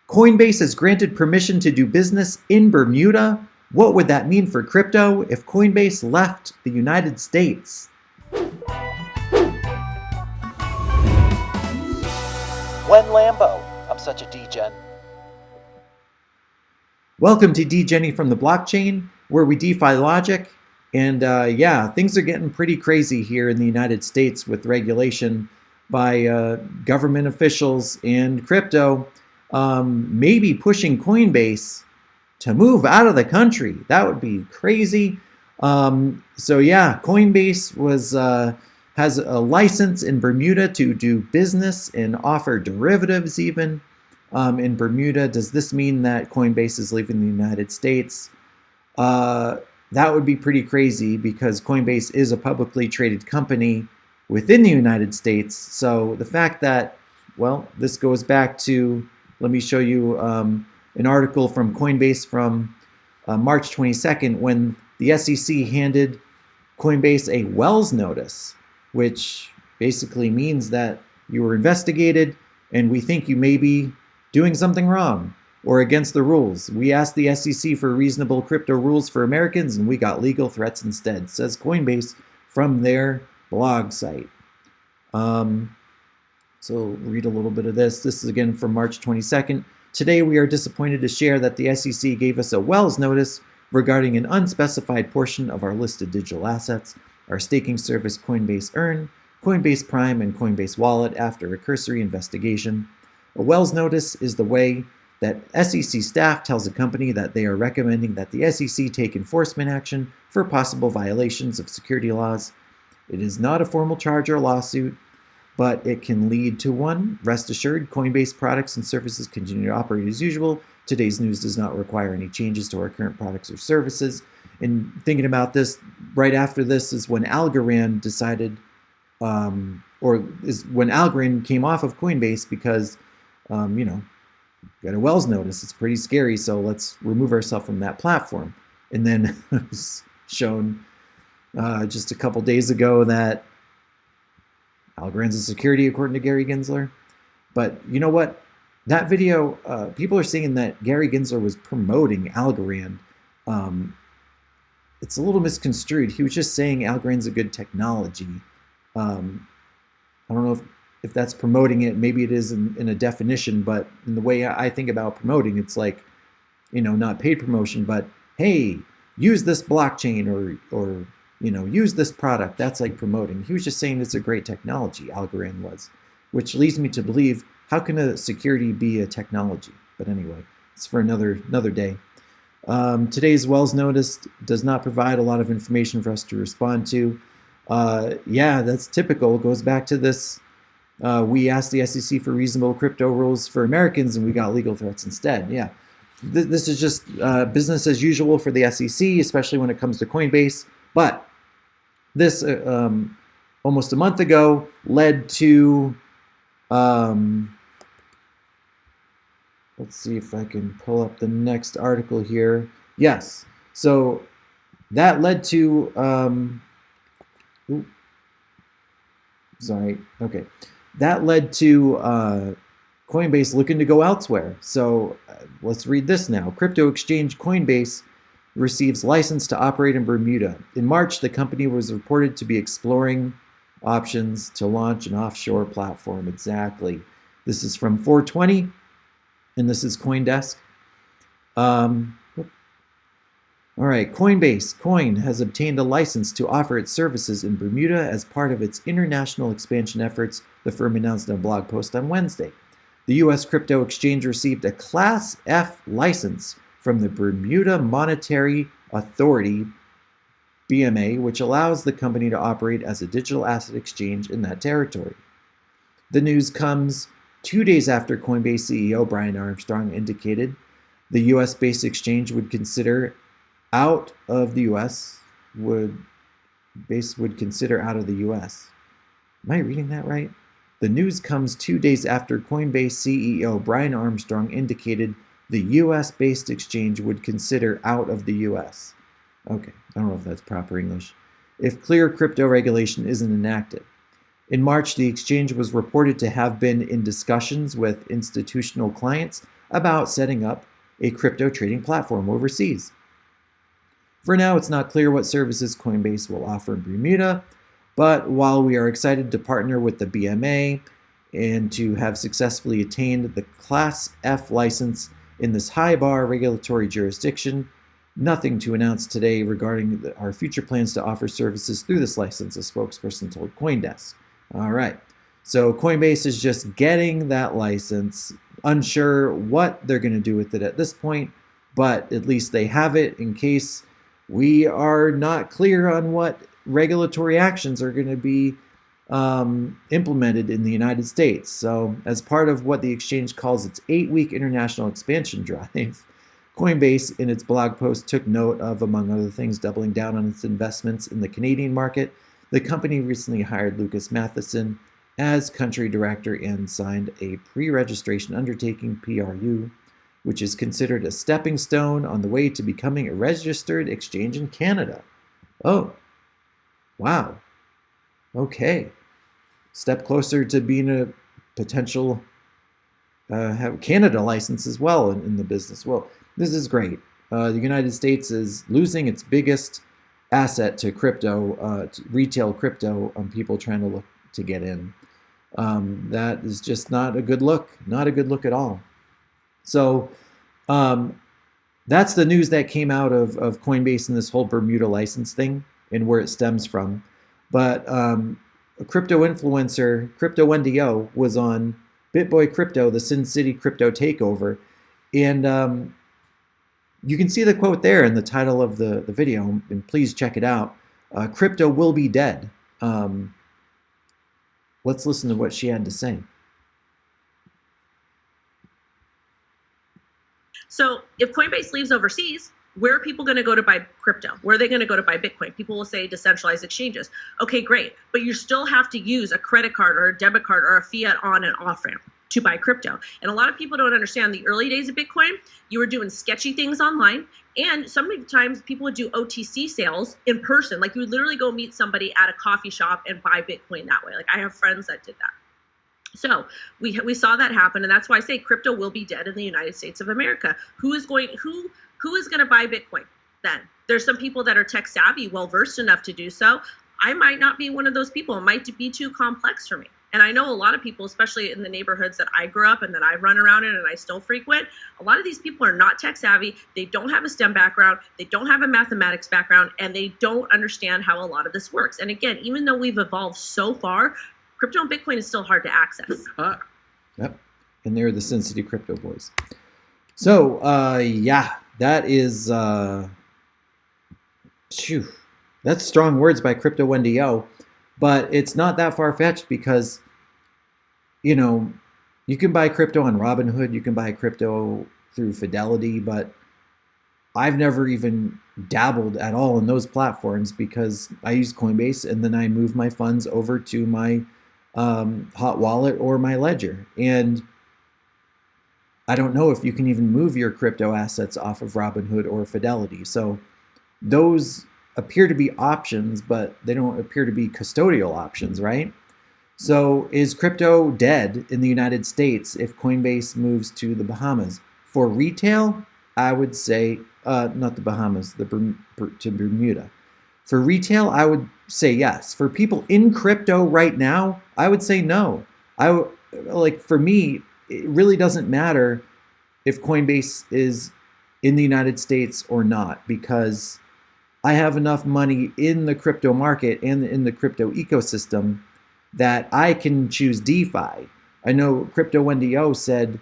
Coinbase has granted permission to do business in Bermuda. What would that mean for crypto if Coinbase left the United States? When Lambo, I'm such a degen. Welcome to Degenny from the blockchain, where we DeFi logic. And yeah, things are getting pretty crazy here in the United States with regulation by government officials and crypto, maybe pushing Coinbase to move out of the country. That would be crazy. So yeah, Coinbase has a license in Bermuda to do business and offer derivatives even in Bermuda. Does this mean that Coinbase is leaving the United States? That would be pretty crazy because Coinbase is a publicly traded company within the United States. So the fact that, well, this goes back to, let me show you an article from Coinbase from March 22nd when the SEC handed Coinbase a Wells notice, which basically means that you were investigated and we think you may be doing something wrong or against the rules. We asked the SEC for reasonable crypto rules for Americans and we got legal threats instead, says Coinbase from their blog site. So read a little bit of this. This is again from March 22nd. Today we are disappointed to share that the SEC gave us a Wells notice regarding an unspecified portion of our listed digital assets, our staking service Coinbase Earn, Coinbase Prime, and Coinbase Wallet after a cursory investigation. A Wells notice is the way that SEC staff tells a company that they are recommending that the SEC take enforcement action for possible violations of security laws. It is not a formal charge or lawsuit, but it can lead to one. Rest assured, Coinbase products and services continue to operate as usual. Today's news does not require any changes to our current products or services. And thinking about this, right after this is when Algorand decided, or is when Algorand came off of Coinbase because, got a Wells notice. It's pretty scary, so let's remove ourselves from that platform. And then it was shown just a couple days ago that Algorand's a security, according to Gary Gensler. But you know what? That video, people are saying that Gary Gensler was promoting Algorand. It's a little misconstrued. He was just saying Algorand's a good technology. I don't know if that's promoting it. Maybe it is in a definition, but in the way I think about promoting, it's like, not paid promotion, but hey, use this blockchain or use this product. That's like promoting. He was just saying it's a great technology, Algorand was, which leads me to believe, how can a security be a technology? But anyway, it's for another day. Today's Wells notice does not provide a lot of information for us to respond to. Yeah, that's typical. It goes back to this. We asked the SEC for reasonable crypto rules for Americans and we got legal threats instead. Yeah, this is just business as usual for the SEC, especially when it comes to Coinbase. But this almost a month ago led to, let's see if I can pull up the next article here. Yes, so that led to, that led to Coinbase looking to go elsewhere. So let's read this now. Crypto exchange Coinbase receives license to operate in Bermuda. In March, the company was reported to be exploring options to launch an offshore platform. Exactly. This is from 420, and this is CoinDesk. All right, Coin has obtained a license to offer its services in Bermuda as part of its international expansion efforts, the firm announced in a blog post on Wednesday. The U.S. crypto exchange received a Class F license from the Bermuda Monetary Authority, BMA, which allows the company to operate as a digital asset exchange in that territory. The news comes 2 days after Coinbase CEO Brian Armstrong indicated the U.S.-based exchange would consider out of the U.S. would consider out of the U.S. Am I reading that right? The news comes 2 days after Coinbase CEO Brian Armstrong indicated the U.S.-based exchange would consider out of the U.S. Okay, I don't know if that's proper English. If clear crypto regulation isn't enacted. In March, the exchange was reported to have been in discussions with institutional clients about setting up a crypto trading platform overseas. For now, it's not clear what services Coinbase will offer in Bermuda, but while we are excited to partner with the BMA and to have successfully attained the Class F license in this high bar regulatory jurisdiction, nothing to announce today regarding our future plans to offer services through this license, a spokesperson told CoinDesk. All right, so Coinbase is just getting that license, unsure what they're going to do with it at this point, but at least they have it in case we are not clear on what regulatory actions are going to be implemented in the United States. So as part of what the exchange calls its 8-week international expansion drive, Coinbase in its blog post took note of, among other things, doubling down on its investments in the Canadian market. The company recently hired Lucas Matheson as country director and signed a pre-registration undertaking, PRU, which is considered a stepping stone on the way to becoming a registered exchange in Canada. Oh, wow. Okay. Step closer to being a potential have Canada license as well in the business. Well, this is great. The United States is losing its biggest asset to crypto, to retail crypto, on people trying to look to get in. That is just not a good look. Not a good look at all. So that's the news that came out of Coinbase and this whole Bermuda license thing and where it stems from. But a crypto influencer, Crypto Wendy, was on BitBoy Crypto, the Sin City crypto takeover. And you can see the quote there in the title of the video, and please check it out. Crypto will be dead. Let's listen to what she had to say. So if Coinbase leaves overseas, where are people going to go to buy crypto? Where are they going to go to buy Bitcoin? People will say decentralized exchanges. Okay, great. But you still have to use a credit card or a debit card or a fiat on and off ramp to buy crypto. And a lot of people don't understand the early days of Bitcoin, you were doing sketchy things online. And sometimes people would do OTC sales in person. Like you would literally go meet somebody at a coffee shop and buy Bitcoin that way. Like I have friends that did that. So we saw that happen, and that's why I say crypto will be dead in the United States of America. Who is going to buy Bitcoin then? There's some people that are tech savvy, well versed enough to do so. I might not be one of those people. It might be too complex for me. And I know a lot of people, especially in the neighborhoods that I grew up and that I run around in and I still frequent, a lot of these people are not tech savvy. They don't have a STEM background. They don't have a mathematics background, and they don't understand how a lot of this works. And again, even though we've evolved so far, crypto and Bitcoin is still hard to access. Yep. And they're the Sin City crypto boys. So, yeah, that is, that's strong words by Crypto Wendy, but it's not that far-fetched because, you know, you can buy crypto on Robinhood, you can buy crypto through Fidelity, but I've never even dabbled at all in those platforms because I use Coinbase and then I move my funds over to my hot wallet or my ledger. And I don't know if you can even move your crypto assets off of Robinhood or Fidelity. So those appear to be options, but they don't appear to be custodial options, right? So is crypto dead in the United States if Coinbase moves to the Bahamas? For retail, I would say, not the Bahamas, to Bermuda. For retail, I would say yes. For people in crypto right now, I would say no. For me, it really doesn't matter if Coinbase is in the United States or not, because I have enough money in the crypto market and in the crypto ecosystem that I can choose DeFi. I know Crypto Wendy said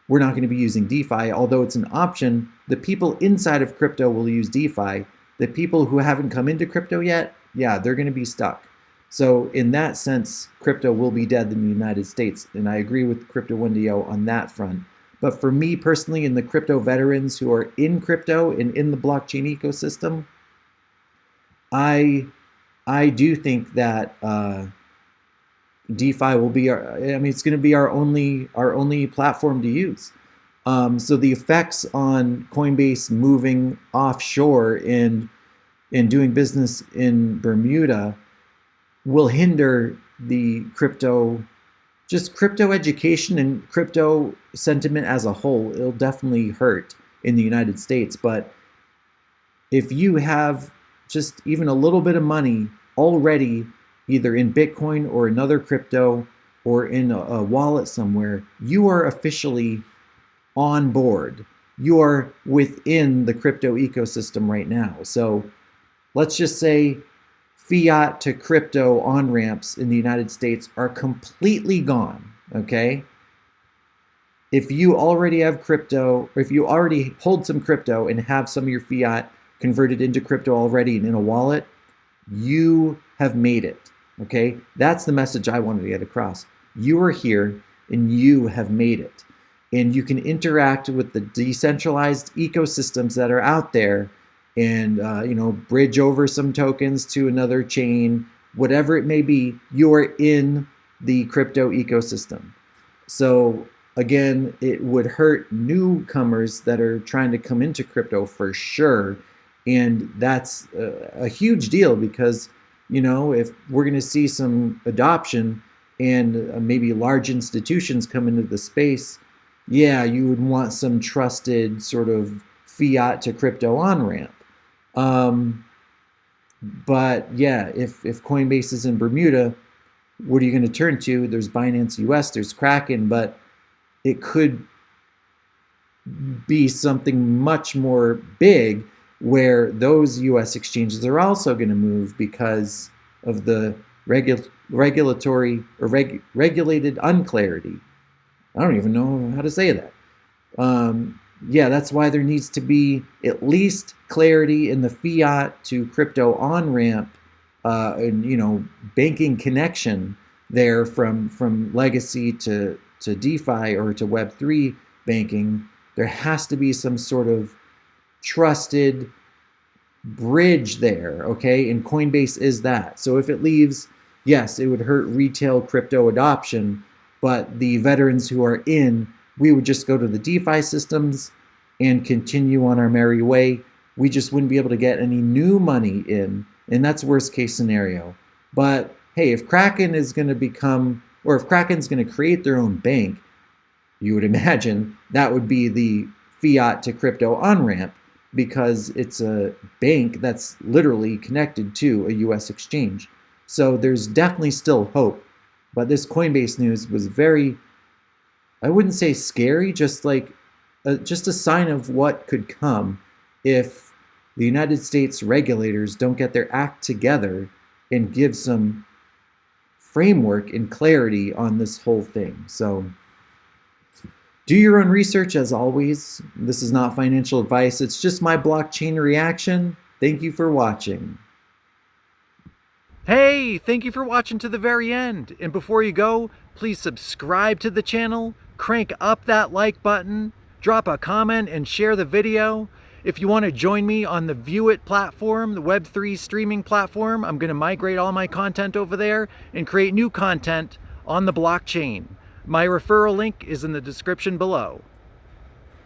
we're not going to be using DeFi, although it's an option. The people inside of crypto will use DeFi. The people who haven't come into crypto yet, yeah, they're going to be stuck. So in that sense, crypto will be dead in the United States. And I agree with Crypto Wendy on that front. But for me personally, and the crypto veterans who are in crypto and in the blockchain ecosystem, I do think that DeFi will be it's going to be our only platform to use. So the effects on Coinbase moving offshore and doing business in Bermuda will hinder the crypto just crypto education and crypto sentiment as a whole, it'll definitely hurt in the United States. But if you have just even a little bit of money already, either in Bitcoin or another crypto or in a wallet somewhere, you are officially on board. You are within the crypto ecosystem right now. So let's just say fiat to crypto on ramps in the United States are completely gone. Okay. If you already have crypto, or if you already hold some crypto and have some of your fiat converted into crypto already and in a wallet, you have made it. Okay. That's the message I wanted to get across. You are here and you have made it. And you can interact with the decentralized ecosystems that are out there and bridge over some tokens to another chain, whatever it may be. You are in the crypto ecosystem. So again, it would hurt newcomers that are trying to come into crypto for sure. And that's a huge deal because, if we're going to see some adoption and maybe large institutions come into the space, yeah, you would want some trusted sort of fiat to crypto on-ramp. But yeah, if Coinbase is in Bermuda, what are you going to turn to? There's Binance US, there's Kraken, but it could be something much more big where those US exchanges are also going to move because of the regulatory or regulated unclarity. I don't even know how to say that. Yeah, that's why there needs to be at least clarity in the fiat to crypto on-ramp and banking connection there from legacy to DeFi or to Web3 banking. There has to be some sort of trusted bridge there, okay? And Coinbase is that. So if it leaves, yes, it would hurt retail crypto adoption, but the veterans who are in, we would just go to the DeFi systems and continue on our merry way. We just wouldn't be able to get any new money in, and that's worst case scenario. But hey, if Kraken is going to become, or if Kraken's going to create their own bank, you would imagine that would be the fiat to crypto on-ramp because it's a bank that's literally connected to a US exchange. So there's definitely still hope. But this Coinbase news was very, I wouldn't say scary, just like just a sign of what could come if the United States regulators don't get their act together and give some framework and clarity on this whole thing. So do your own research as always. This is not financial advice. It's just my blockchain reaction. Thank you for watching. Hey, thank you for watching to the very end. And before you go, please subscribe to the channel, crank up that like button, drop a comment and share the video. If you want to join me on the VEUIT platform, the Web3 streaming platform, I'm going to migrate all my content over there and create new content on the blockchain. My referral link is in the description below.